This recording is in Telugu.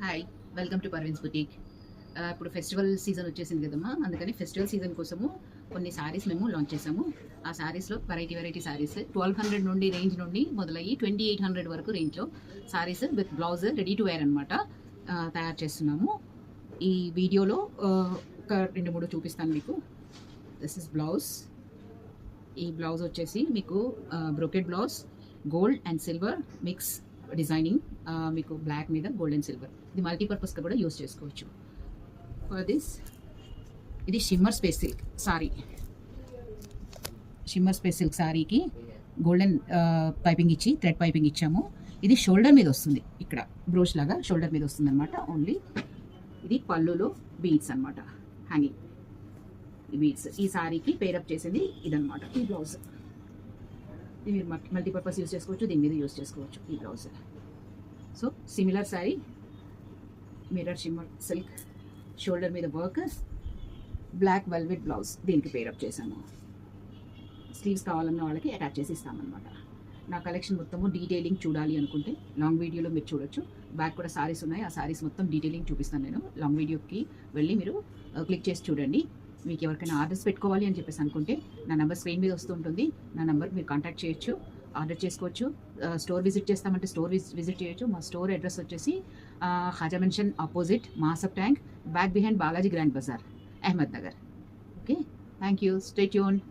Hi, welcome to Parveen's boutique. ఇప్పుడు ఫెస్టివల్ సీజన్ వచ్చేసింది కదమ్మా, అందుకని ఫెస్టివల్ సీజన్ కోసము కొన్ని శారీస్ మేము లాంచ్ చేసాము. ఆ శారీస్లో వెరైటీ శారీస్ 1200 నుండి రేంజ్ నుండి మొదలయ్యి 2800 వరకు రేంజ్లో saris with blouse ready to wear అనమాట తయారు చేస్తున్నాము. ఈ వీడియోలో ఒక 2-3 చూపిస్తాను మీకు. This is blouse. ఈ బ్లౌజ్ వచ్చేసి మీకు brocade blouse, gold and silver mix designing, మీకు బ్లాక్ మీద గోల్డ్ అండ్ సిల్వర్. ఇది మల్టీపర్పస్గా కూడా యూస్ చేసుకోవచ్చు. ఫర్ దిస్ ఇది shimmer space silk sari. Shimmer space silk సారీకి గోల్డెన్ పైపింగ్ ఇచ్చి థ్రెడ్ పైపింగ్ ఇచ్చాము. ఇది షోల్డర్ మీద వస్తుంది, ఇక్కడ బ్రోచ్ లాగా షోల్డర్ మీద వస్తుంది అనమాట ఓన్లీ. ఇది పళ్ళులో బీడ్స్ అనమాట, హ్యాంగింగ్ బీడ్స్. ఈ సారీకి పేరప్ చేసింది ఇదనమాట. ఈ బ్లౌజ్ ఇది మీరు మల్టీపర్పస్ యూస్ చేసుకోవచ్చు, దీని మీద యూస్ చేసుకోవచ్చు ఈ blouse. So similar sari, mirror shimmer silk, shoulder మీద వర్క్, బ్లాక్ వెల్వెట్ బ్లౌజ్ దీనికి పేరప్ చేశాను. స్లీవ్స్ కావాలన్న వాళ్ళకి అటాచ్ చేసి ఇస్తామన్నమాట. నా కలెక్షన్ మొత్తము డీటెయిలింగ్ చూడాలి అనుకుంటే లాంగ్ వీడియోలో మీరు చూడొచ్చు. బ్యాక్ కూడా సారీస్ ఉన్నాయి, ఆ సారీస్ మొత్తం డీటెయిలింగ్ చూపిస్తాను నేను. లాంగ్ వీడియోకి వెళ్ళి మీరు క్లిక్ చేసి చూడండి. మీకు ఎవరికైనా ఆర్డర్స్ పెట్టుకోవాలి అని చెప్పేసి అనుకుంటే నా నెంబర్ స్క్రీన్ మీద వస్తూ ఉంటుంది. నా నెంబర్కి మీరు కాంటాక్ట్ చేయొచ్చు, ఆర్డర్ చేసుకోవచ్చు. స్టోర్ విజిట్ చేస్తామంటే స్టోర్ విజిట్ చేయొచ్చు. మా స్టోర్ అడ్రస్ వచ్చేసి Haja mansion opposite Masab tank, back behind Balaji grand bazaar, Ahmed Nagar. Okay, thank you. Stay tuned.